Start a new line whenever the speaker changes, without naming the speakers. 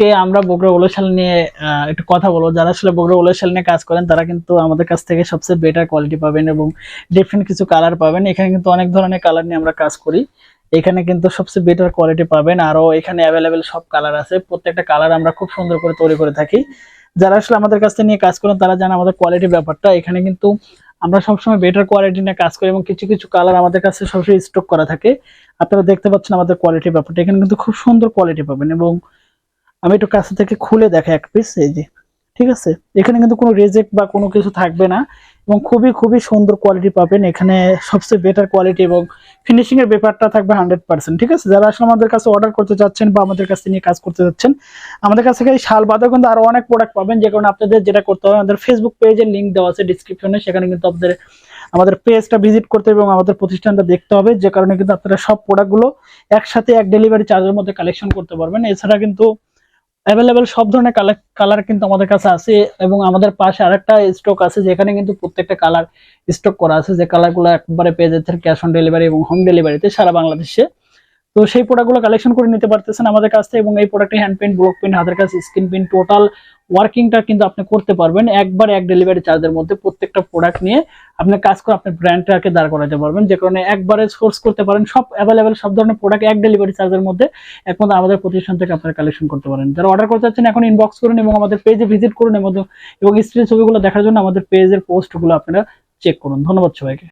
আজকে আমরা বগুড়া উলাশাল নিয়ে একটু কথা বলবো। যারা আসলে বগুড়া উলাশাল নিয়ে কাজ করেন তারা কিন্তু আমাদের কাছ থেকে সবচেয়ে বেটার কোয়ালিটি পাবেন এবং ডিফারেন্ট কিছু কালার পাবেন। এখানে কিন্তু অনেক ধরনের কালার নিয়ে আমরা কাজ করি। এখানে কিন্তু সবচেয়ে বেটার কোয়ালিটি পাবেন, আরো এখানে অ্যাভেলেবেল সব কালার আছে। প্রত্যেকটা কালার আমরা খুব সুন্দর করে তৈরি করে থাকি। যারা আসলে আমাদের কাছ থেকে নিয়ে কাজ করেন তারা জানে আমাদের কোয়ালিটি ব্যাপারটা। এখানে কিন্তু আমরা সবসময় বেটার কোয়ালিটি নিয়ে কাজ করি এবং কিছু কিছু কালার আমাদের কাছে সবসময় স্টক করা থাকে। আপনারা দেখতে পাচ্ছেন আমাদের কোয়ালিটি ব্যাপারটা, এখানে কিন্তু খুব সুন্দর কোয়ালিটি পাবেন। এবং আমি একটু কাছে থেকে খুলে দেখাই এক পিস, এই যে ঠিক আছে। এখানে কিন্তু কোনো রিজেক্ট বা কোনো কিছু থাকবে না এবং খুবই খুবই সুন্দর কোয়ালিটি পাবেন। এখানে সবচেয়ে বেটার কোয়ালিটি এবং ফিনিশিং এর ব্যাপারটা থাকবে 100%। ঠিক আছে, যারা আসলে আমাদের কাছে অর্ডার করতে চাচ্ছেন বা আমাদের কাছে নিয়ে কাজ করতে যাচ্ছেন, আমাদের কাছে এই শাল বাদেও কিন্তু আরো অনেক প্রোডাক্ট পাবেন। যে কারণে আপনাদের যেটা করতে হবে, আমাদের ফেসবুক পেজের লিংক দেওয়া আছে ডিসক্রিপশনে, সেখানে কিন্তু আপনাদের আমাদের পেজটা ভিজিট করতে হবে এবং আমাদের প্রতিষ্ঠানটা দেখতে হবে। যে কারণে কিন্তু আপনারা সব প্রোডাক্টগুলো একসাথে এক ডেলিভারি চার্জের মধ্যে কালেকশন করতে পারবেন। এছাড়া কিন্তু অ্যাভেলেবেল সব ধরনের কালার কিন্তু আমাদের কাছে আছে এবং আমাদের পাশে আরেকটা স্টক আছে যেখানে কিন্তু প্রত্যেকটা কালার স্টক করা আছে, যে কালারগুলো একবারে পেয়ে যাচ্ছেন ক্যাশ অন ডেলিভারি এবং হোম ডেলিভারিতে সারা বাংলাদেশে। তো সেই প্রোডাক্টগুলো কালেকশন করে নিতে পারতেছেন আমাদের কাছ থেকে। এবং এই প্রোডাক্টে হ্যান্ড প্রিন্ট, ব্লক প্রিন্ট, হাতের কাছে স্ক্রিন প্রিন্ট, টোটাল ওয়ার্কিংটা কিন্তু আপনি করতে পারবেন একবার এক ডেলিভারি চার্জের মধ্যে। প্রত্যেকটা প্রোডাক্ট নিয়ে আপনি কাজ করে আপনার ব্র্যান্ডটাকে দাঁড় করাতে পারবেন, যে কারণে একবারে সোর্স করতে পারেন সব অ্যাভেলেবেল সব ধরনের প্রোডাক্ট এক ডেলিভারি চার্জের মধ্যে একমাত্র আমাদের প্রতিষ্ঠান থেকে আপনারা কালেকশন করতে পারেন। যারা অর্ডার করতে চাচ্ছেন এখন ইনবক্স করুন এবং আমাদের পেজে ভিজিট করুন এবং স্ক্রিন ছবিগুলো দেখার জন্য আমাদের পেজের পোস্টগুলো আপনারা চেক করুন। ধন্যবাদ সবাইকে।